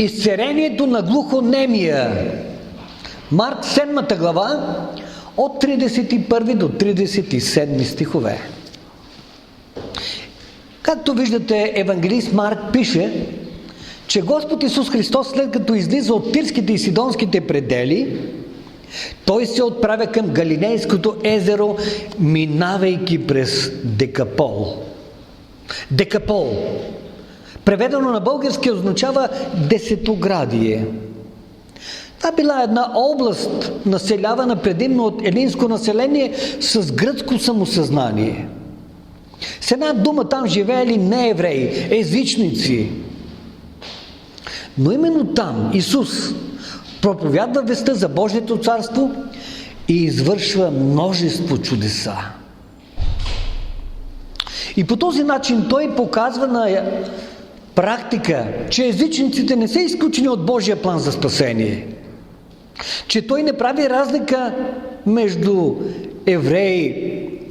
изцелението на глухонемия. Марк 7 глава от 31 до 37 стихове. Както виждате, евангелист Марк пише, че Господ Исус Христос, след като излиза от Тирските и Сидонските предели, той се отправя към Галилейското езеро, минавайки през Декапол. Декапол, преведено на български, означава десетоградие. Това била една област, населявана предимно от елинско население с гръцко самосъзнание. С една дума там живеели неевреи, езичници. Но именно там Исус проповядва вестта за Божието царство и извършва множество чудеса. И по този начин той показва на практика, че езичниците не са изключени от Божия план за спасение. Че той не прави разлика между евреи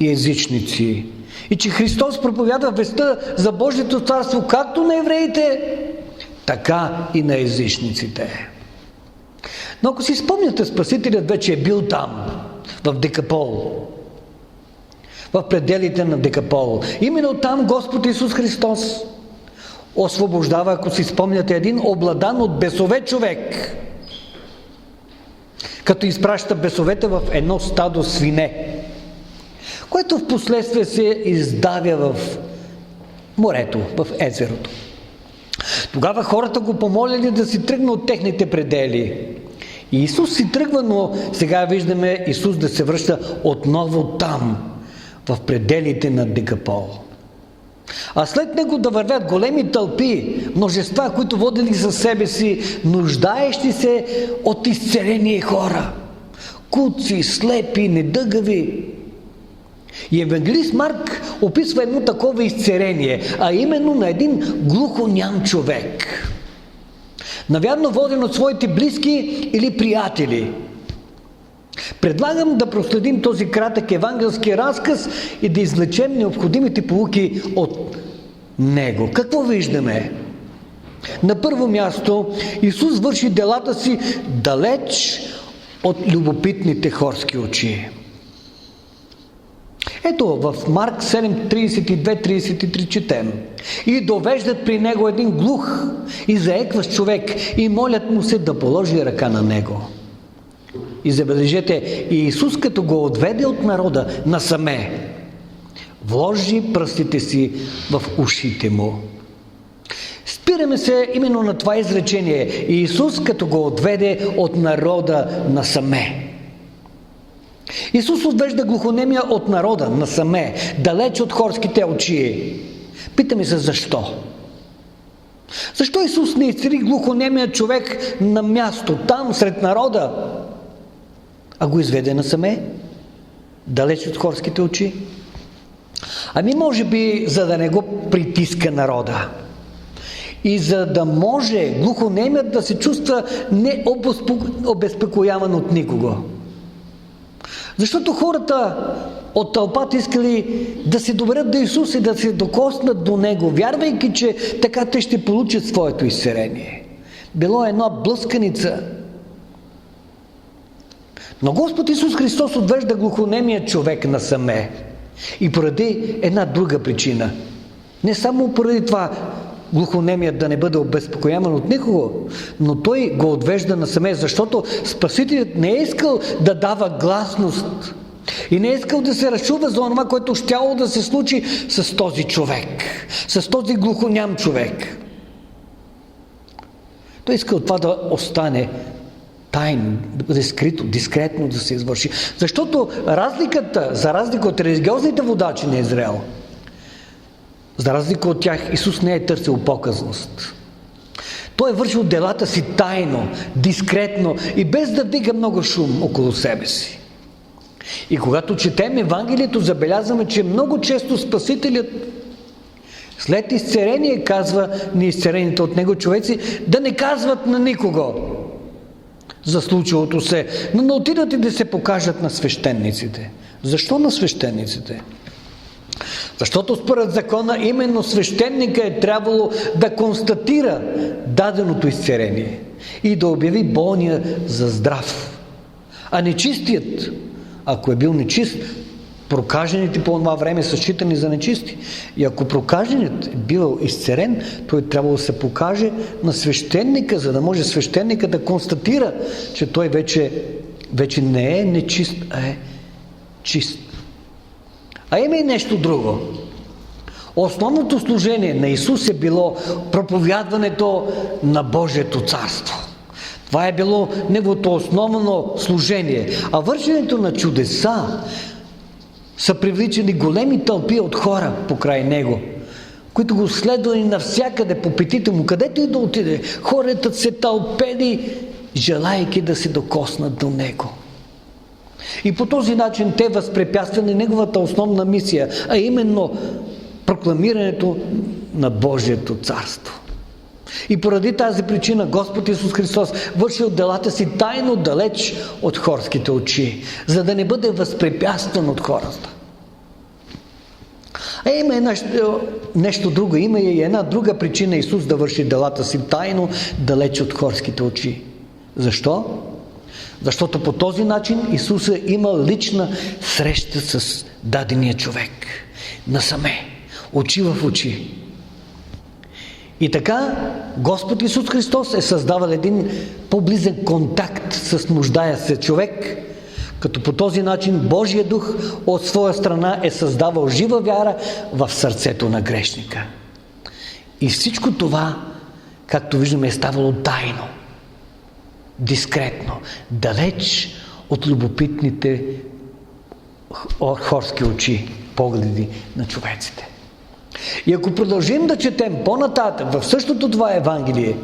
и езичници. И че Христос проповядва вестта за Божието царство както на евреите, така и на езичниците. Но ако си спомняте, Спасителят вече е бил там, в Декапол, в пределите на Декапол. Именно там Господ Исус Христос освобождава, ако си спомняте, един обладан от бесове човек, като изпраща бесовете в едно стадо свине, което в последствие се издавя в морето, в езерото. Тогава хората го помолили да си тръгне от техните предели. И Исус си тръгва, но сега виждаме Исус да се връща отново там, в пределите на Декапол. А след него да вървят големи тълпи, множества, които водили със себе си нуждаещи се от изцеление хора. Куци, слепи, недъгави. И евангелист Марк описва едно такова изцеление, а именно на един глухоням човек. Навярно воден от своите близки или приятели. Предлагам да проследим този кратък евангелски разказ и да извлечем необходимите поуки от него. Какво виждаме? На първо място, Исус върши делата си далеч от любопитните хорски очи. Ето в Марк 7:32-33 четем. И довеждат при него един глух и заекващ човек и молят му се да положи ръка на него. И забележете, Исус като го отведе от народа насаме, вложи пръстите си в ушите му. Спираме се именно на това изречение. Исус като го отведе от народа насаме. Исус отвежда глухонемия от народа насаме, далеч от хорските очи. Питаме се защо? Защо Исус не изцели глухонемия човек на място, там, сред народа, а го изведе насаме, далеч от хорските очи? Ами може би, за да не го притиска народа. И за да може глухонемият да се чувства необезпокояван от никого. Защото хората от тълпата искали да се доверят до Исус и да се докоснат до Него, вярвайки, че така те ще получат своето изцеление. Било една блъсканица. Но Господ Исус Христос отвежда глухонемия човек насаме. И поради една друга причина. Не само поради това глухонемият да не бъде обезпокояван от никого, но той го отвежда насаме, защото Спасителят не е искал да дава гласност и не е искал да се разчува за това, което щяло да се случи с този човек, с този глухоням човек. Той искал това да остане тайно, да бъде скрито, дискретно да се извърши. Защото за разлика от религиозните водачи на Израел, за разлика от тях, Исус не е търсил показност. Той е вършил делата си тайно, дискретно и без да вдига много шум около себе си. И когато четем Евангелието, забелязваме, че много често Спасителят след изцеление казва на изцелените от него човеци да не казват на никого за случилото се, но да отидат и да се покажат на свещениците. Защо на свещениците? Защото според закона именно свещеника е трябвало да констатира даденото изцеление и да обяви болния за здрав. А нечистият, ако е бил нечист, прокажените по това време са считани за нечисти. И ако прокаженят е бил изцелен, той трябвало да се покаже на свещеника, за да може свещеника да констатира, че той вече не е нечист, а е чист. А има и нещо друго. Основното служение на Исус е било проповядването на Божието царство. Това е било неговото основно служение. А вършенето на чудеса са привличани големи тълпи от хора покрай него, които го следвали навсякъде по петите му, където и да отиде. Хората се тълпели, желайки да се докоснат до него. И по този начин те възпрепятствали неговата основна мисия, а именно прокламирането на Божието царство. И поради тази причина Господ Исус Христос вършил делата си тайно, далеч от хорските очи, за да не бъде възпрепятстван от хората. А има нещо друго, има и една друга причина Исус да върши делата си тайно, далеч от хорските очи. Защо? Защото по този начин Исус е имал лична среща с дадения човек. Насаме, очи в очи. И така Господ Исус Христос е създавал един по-близък контакт с нуждая се човек, като по този начин Божия дух от своя страна е създавал жива вяра в сърцето на грешника. И всичко това, както виждаме, е ставало тайно, дискретно, далеч от любопитните хорски очи, погледи на човеците. И ако продължим да четем по-нататък в същото това Евангелие,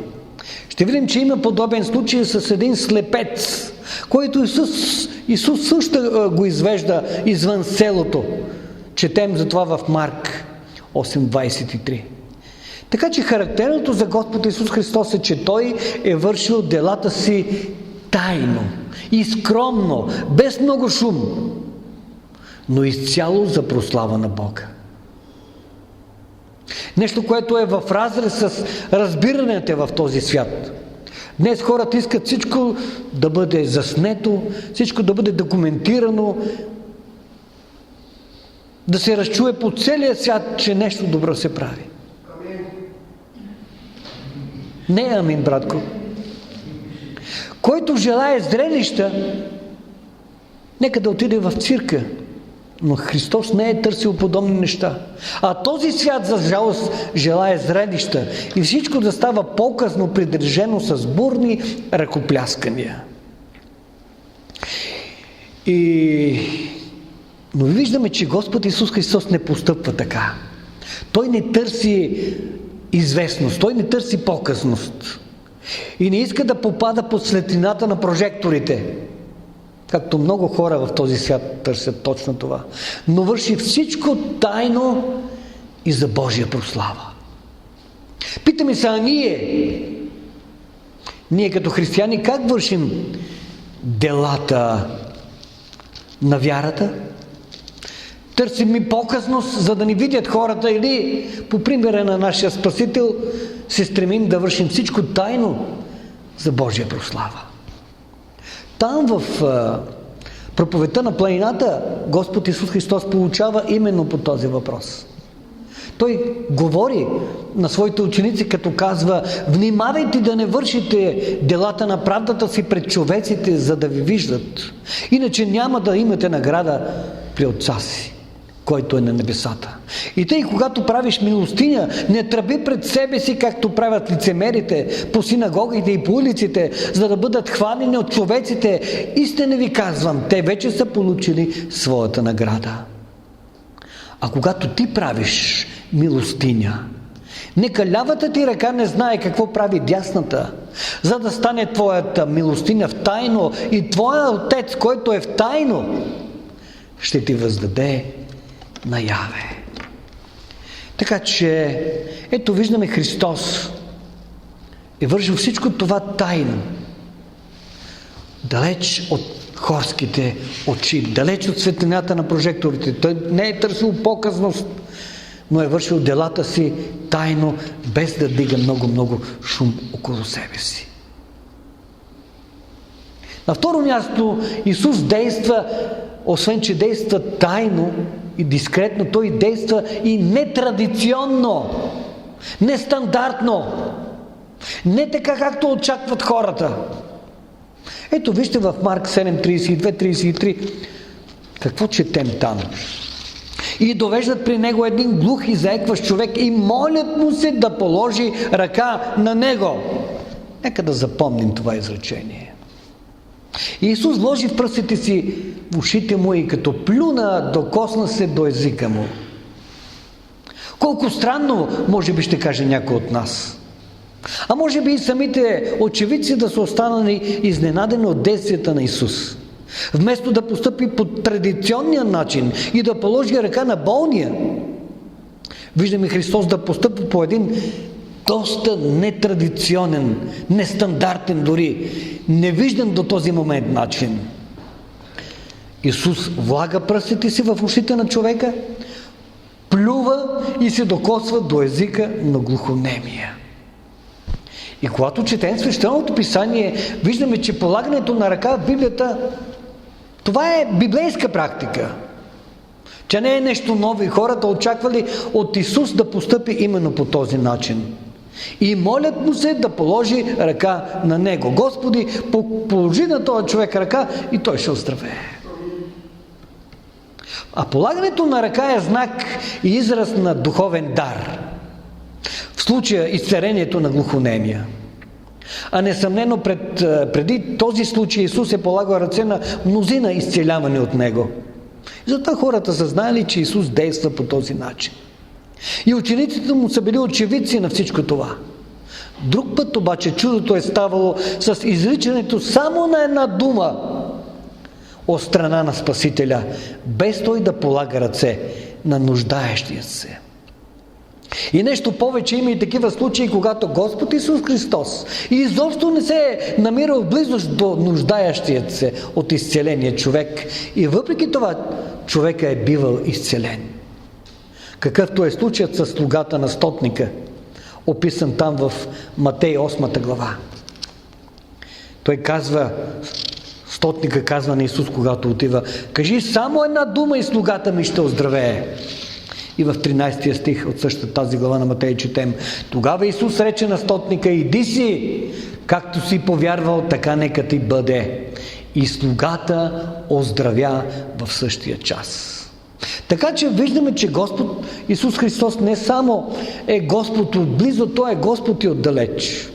ще видим, че има подобен случай с един слепец, който Исус също го извежда извън селото. Четем за това в Марк 8:23. Така че характерното за Господ Исус Христос е, че Той е вършил делата си тайно и скромно, без много шум, но изцяло за прослава на Бога. Нещо, което е в разрез с разбирането в този свят. Днес хората искат всичко да бъде заснето, всичко да бъде документирано, да се разчуе по целия свят, че нещо добро се прави. Не амин, братко. Който желае зрелища, нека да отиде в цирка. Но Христос не е търсил подобни неща. А този свят, за жалост, желае зрелища и всичко да става по-късно придружено с бурни ръкопляскания. Но виждаме, че Господ Исус Христос не постъпва така. Той не търси известност, Той не търси показност. И не иска да попада под светлината на прожекторите, както много хора в този свят търсят точно това. Но върши всичко тайно и за Божия прослава. Питаме се, а ние като християни как вършим делата на вярата? Търсим ми показност, за да ни видят хората, или по примера на нашия Спасител се стремим да вършим всичко тайно за Божия прослава? Там в проповедта на планината Господ Исус Христос получава именно по този въпрос. Той говори на своите ученици, като казва: внимавайте да не вършите делата на правдата си пред човеците, за да ви виждат. Иначе няма да имате награда при Отца си, който е на небесата. И тъй, когато правиш милостиня, не тръби пред себе си, както правят лицемерите по синагогите и по улиците, за да бъдат хвалени от човеците. Истина ви казвам, те вече са получили своята награда. А когато ти правиш милостиня, нека лявата ти ръка не знае какво прави дясната, за да стане твоята милостиня в тайно и твоя Отец, който е в тайно, ще ти въздаде наяве. Така че, ето виждаме, Христос е вършил всичко това тайно. далеч от хорските очи, далеч от светлината на прожекторите. Той не е търсил показност, но е вършил делата си тайно, без да дига много шум около себе си. На второ място, Исус действа, освен че действа тайно и дискретно, той действа и нетрадиционно, нестандартно, не така както очакват хората. Ето вижте в Марк 7:32-33 какво четем там. И довеждат при него един глух и заекващ човек и молят му се да положи ръка на него. Нека да запомним това изречение. И Исус вложи в пръстите си в ушите му и като плюна, докосна се до езика му. Колко странно, може би ще каже някой от нас. А може би и самите очевидци да са останали изненадени от действията на Исус. Вместо да постъпи по традиционния начин и да положи ръка на болния, виждаме Христос да постъпи по един доста нетрадиционен, нестандартен дори, невиждан до този момент начин. Исус влага пръстите си в ушите на човека, плюва и се докосва до езика на глухонемия. И когато четем свещеното писание, виждаме, че полагането на ръка в Библията, това е библейска практика. Че не е нещо ново и хората очаквали от Исус да постъпи именно по този начин. И молят му се да положи ръка на него. Господи, положи на този човек ръка и той ще оздравее. А полагането на ръка е знак и израз на духовен дар. В случая изцелението на глухонемия. А несъмнено преди този случай Исус е полагал ръце на мнозина изцелявани от него. И затова хората са знаели, че Исус действа по този начин. И учениците му са били очевидци на всичко това. Друг път обаче чудото е ставало с изричането само на една дума от страна на Спасителя, без той да полага ръце на нуждаещия се. И нещо повече, има и такива случаи, когато Господ Исус Христос изобщо не се е намирал близост до нуждаещият се от изцеление човек. И въпреки това човека е бивал изцелен. Какъвто е случаят с слугата на стотника, описан там в Матей 8 глава. Той казва, стотника казва на Исус, когато отива: кажи само една дума и слугата ми ще оздравее. И в 13 стих от същата тази глава на Матей четем: тогава Исус рече на стотника: иди си, както си повярвал, така нека ти бъде. И слугата оздравя в същия час. Така че виждаме, че Господ Исус Христос не само е Господ отблизо, Той е Господ и отдалеч.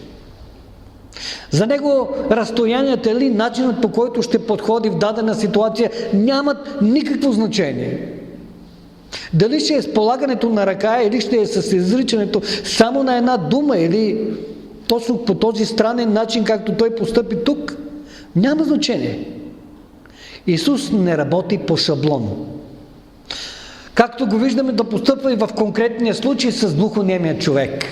За Него разстоянията или начинът, по който ще подходи в дадена ситуация, нямат никакво значение. Дали ще е с полагането на ръка, или ще е с изричането само на една дума, или точно по този странен начин, както Той постъпи тук, няма значение. Исус не работи по шаблон. Както го виждаме да постъпва и в конкретния случай с глухонемия човек.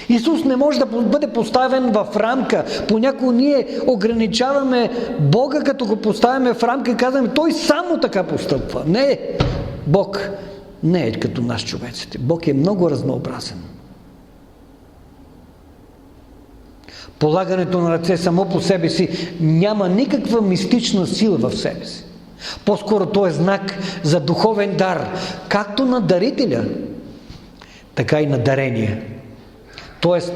Исус не може да бъде поставен в рамка. Понякога ние ограничаваме Бога, като го поставяме в рамка и казваме: Той само така постъпва. Не, Бог не е като нас човеците. Бог е много разнообразен. Полагането на ръце само по себе си няма никаква мистична сила в себе си. По-скоро то е знак за духовен дар, както на дарителя, така и на дарение. Тоест,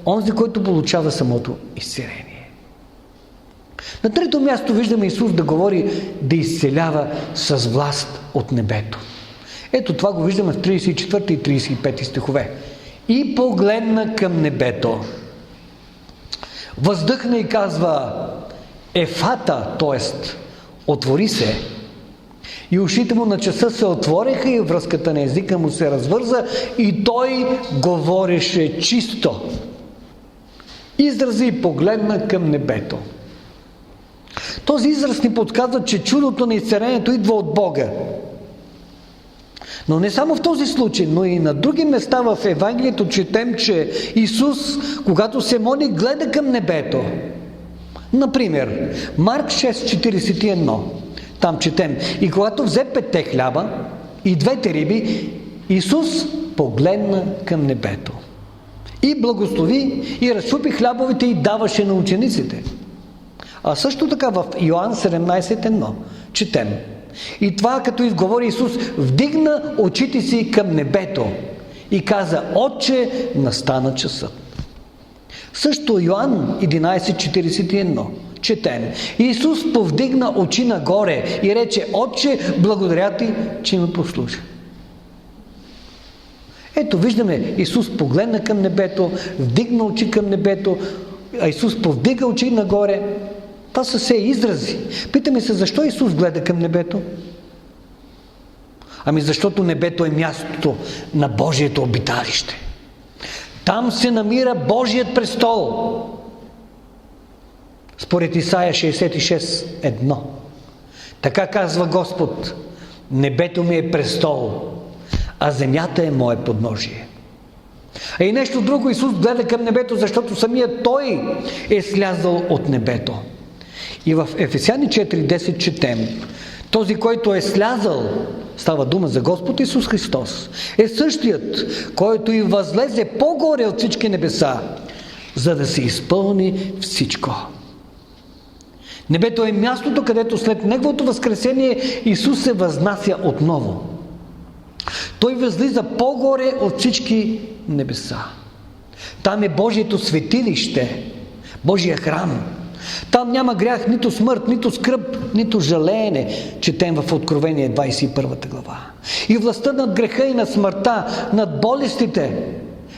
онзи, който получава самото изцеление. На трето място виждаме Исус да говори, да изцелява с власт от небето. Ето това го виждаме в 34 и 35 стихове. И погледна към небето. Въздъхна и казва: Ефата, т.е. отвори се. И ушите му на часа се отвориха и връзката на езика му се развърза и той говореше чисто. Изрази и погледна към небето. Този израз ни подсказва, че чудото на изцелението идва от Бога. Но не само в този случай, но и на други места в Евангелието четем, че Исус, когато се моли, гледа към небето. Например, Марк 6:41. Там четем: и когато взе 5 хляба и 2 риби, Исус погледна към небето и благослови и разчупи хлябовете и даваше на учениците. А също така в Йоан 17:1 четем: и това като изговори Исус, вдигна очите си към небето и каза: Отче, настана часът. Също Йоан 11:41 четем: Исус повдигна очи нагоре и рече: Отче, благодаря ти, че ме послуша. Ето виждаме, Исус погледна към небето, вдигна очи към небето, а Исус повдига очи нагоре. Това са все изрази. Питаме се, защо Исус гледа към небето? Ами защото небето е мястото на Божието обиталище. Там се намира Божият престол. Според Исаия 66:1. Така казва Господ: небето ми е престол, а земята е мое подножие. А и нещо друго, Исус гледа към небето, защото самият Той е слязал от небето. И в Ефесяни 4:10 четем: този, който е слязал, става дума за Господ Исус Христос, е същият, който и възлезе по-горе от всички небеса, за да се изпълни всичко. Небето е мястото, където след Неговото възкресение Исус се възнася отново. Той възлиза по-горе от всички небеса. Там е Божието светилище, Божия храм. Там няма грях, нито смърт, нито скръб, нито жалеене, четем в Откровение 21 глава. И властта над греха и над смъртта, над болестите,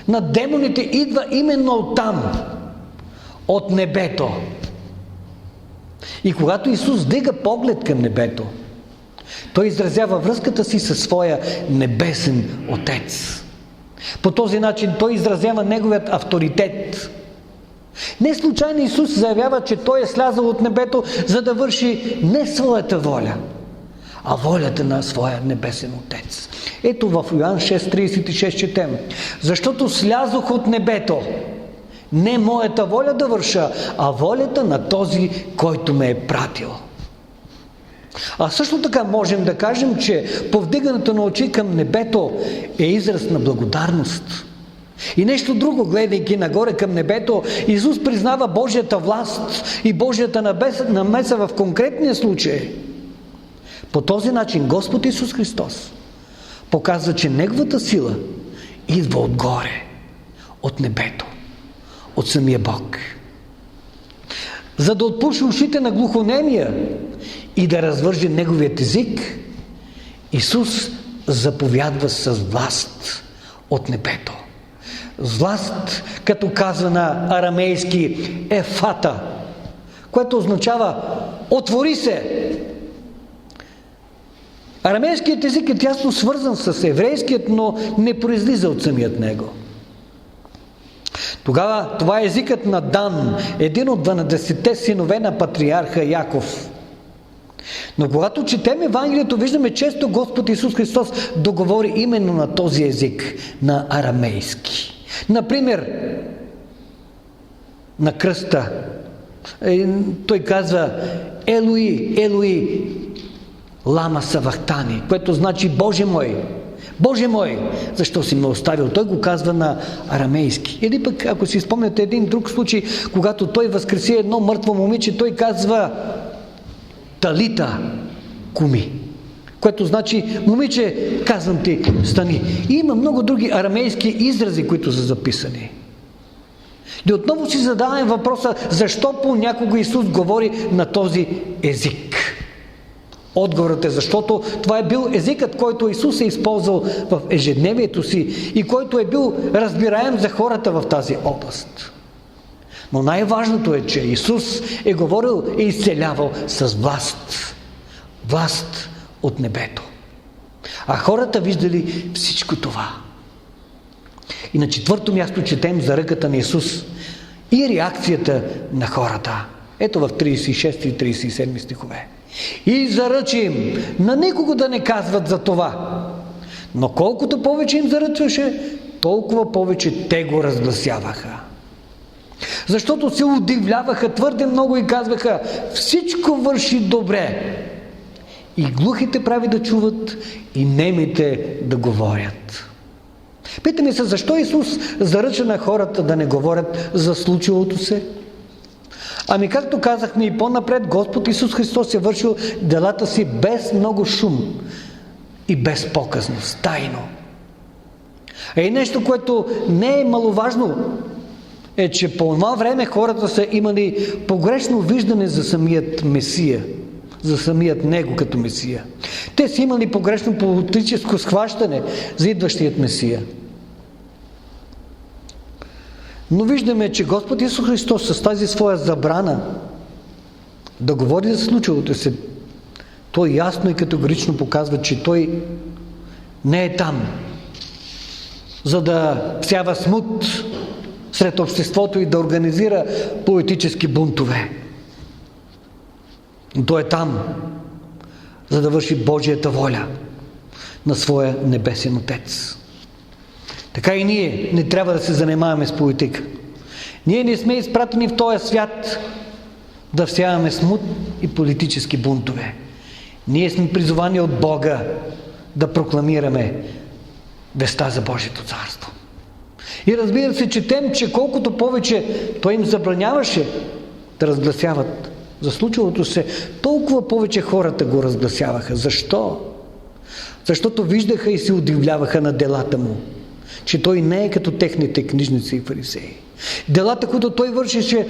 над демоните идва именно оттам, от небето. И когато Исус дига поглед към небето, Той изразява връзката си със своя небесен Отец. По този начин Той изразява Неговият авторитет. Не случайно Исус заявява, че Той е слязал от небето, за да върши не своята воля, а волята на своя небесен Отец. Ето в Йоан 6:36 четем: защото слязох от небето, не моята воля да върша, а волята на този, който ме е пратил. А също така можем да кажем, че повдигането на очи към небето е израз на благодарност. И нещо друго, гледайки нагоре към небето, Исус признава Божията власт и Божията намеса в конкретния случай. По този начин Господ Исус Христос показва, че Неговата сила идва отгоре, от небето, от самия Бог. За да отпуши ушите на глухонемия и да развърже неговият език, Исус заповядва с власт от небето. С власт, като казва на арамейски ефата, което означава отвори се. Арамейският език е тясно свързан с еврейският, но не произлиза от самият него. Тогава това е езикът на Дан, един от 12-те синове на патриарха Яков. Но когато четем Евангелието, виждаме често Господ Исус Христос договори именно на този език, на арамейски. Например, на кръста Той казва: Елои, Елои, лама савахтани, което значи Боже мой, защо си ме оставил? Той го казва на арамейски. Или пък, ако си спомняте един друг случай, когато Той възкреси едно мъртво момиче, Той казва: Талита куми, което значи: момиче, казвам ти, стани. И има много други арамейски изрази, които са записани. И отново си задаваме въпроса: защо понякога Исус говори на този език? Отговорът е: защото това е бил езикът, който Исус е използвал в ежедневието си и който е бил разбираем за хората в тази област. Но най-важното е, че Исус е говорил и изцелявал с власт. Власт от небето. А хората виждали всичко това. И на 4-то място четем за ръката на Исус и реакцията на хората. Ето в 36 и 37 стихове. И заръчи им на никого да не казват за това. Но колкото повече им заръчваше, толкова повече те го разгласяваха. Защото се удивляваха твърде много и казваха: всичко върши добре. И глухите прави да чуват, и немите да говорят. Питаме се, защо Исус заръча на хората да не говорят за случилото се? Ами както казахме и по-напред, Господ Исус Христос е вършил делата си без много шум и без показност, тайно. И нещо, което не е маловажно, е, че по това време хората са имали погрешно виждане за самият Месия, за самият Него като Месия. Те са имали погрешно политическо схващане за идващият Месия. Но виждаме, че Господ Исус Христос с тази своя забрана да говори за случилото се, Той ясно и категорично показва, че Той не е там, за да всява смут сред обществото и да организира политически бунтове. Той е там, за да върши Божията воля на своя небесен Отец. Така и ние не трябва да се занимаваме с политика. Ние не сме изпратени в този свят да всяваме смут и политически бунтове. Ние сме призовани от Бога да прокламираме веста за Божието царство. И разбира се, четем, че колкото повече Той им забраняваше да разгласяват за случилото се, толкова повече хората го разгласяваха. Защо? Защото виждаха и се удивляваха на делата му, че Той не е като техните книжници и фарисеи. Делата, които Той вършеше,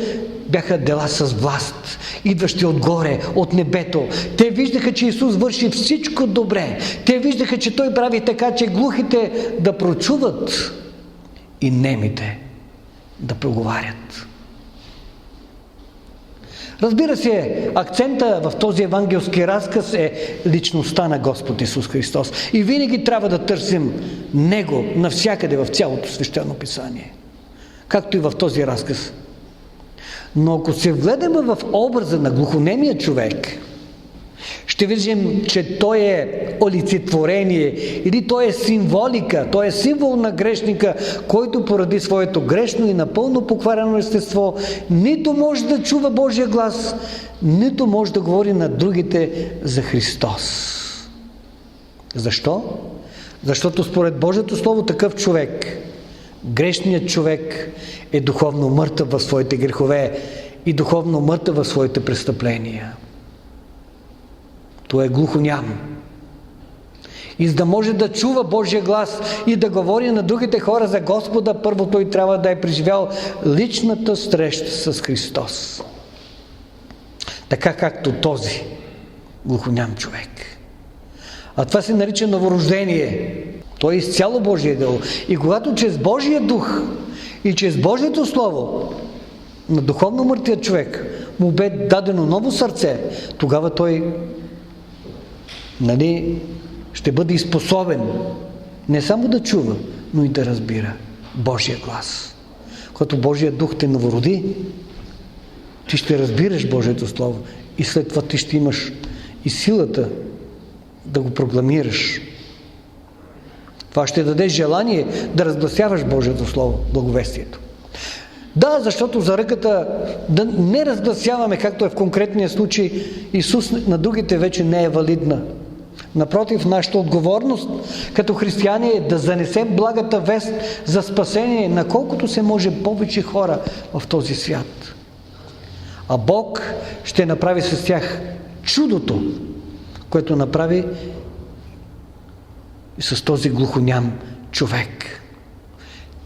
бяха дела с власт, идващи отгоре, от небето. Те виждаха, че Исус върши всичко добре. Те виждаха, че Той прави така, че глухите да прочуват и немите да проговарят. Разбира се, акцента в този евангелски разказ е личността на Господ Исус Христос. И винаги трябва да търсим Него навсякъде в цялото свещено писание. Както и в този разказ. Но ако се вгледаме в образа на глухонемия човек, ще видим, че той е олицетворение или той е символика, той е символ на грешника, който поради своето грешно и напълно покварено естество нито може да чува Божия глас, нито може да говори на другите за Христос. Защо? Защото според Божието Слово такъв човек, грешният човек, е духовно мъртъв в своите грехове и духовно мъртъв в своите престъпления. Той е глухоням. И за да може да чува Божия глас и да говори на другите хора за Господа, първо той трябва да е преживял личната среща с Христос. Така както този глухоням човек. А това се нарича новорождение. Той е изцяло Божие дело. И когато чрез Божия дух и чрез Божието Слово на духовно мъртвият човек му бе дадено ново сърце, тогава той ще бъде и способен не само да чува, но и да разбира Божия глас. Когато Божия дух те новороди, ти ще разбираш Божието Слово и след това ти ще имаш и силата да го прокламираш. Това ще даде желание да разгласяваш Божието Слово, благовестието. Да, защото заръката да не разгласяваме, както е в конкретния случай, Исус на другите вече не е валидна. Напротив, нашата отговорност като християни е да занесем благата вест за спасение на колкото се може повече хора в този свят. А Бог ще направи с тях чудото, което направи и с този глухоням човек.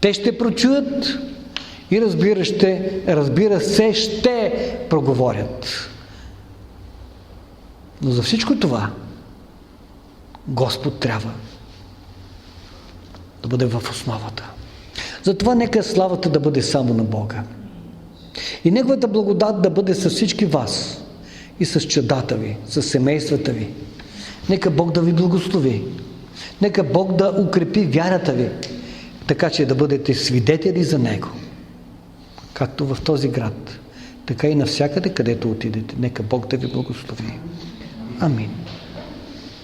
Те ще прочуят и разбира се, ще проговорят. Но за всичко това Господ трябва да бъде в основата. Затова нека славата да бъде само на Бога. И Неговата благодат да бъде с всички вас и с чадата ви, с семействата ви. Нека Бог да ви благослови. Нека Бог да укрепи вярата ви, така че да бъдете свидетели за Него. Както в този град, така и навсякъде, където отидете. Нека Бог да ви благослови. Амин.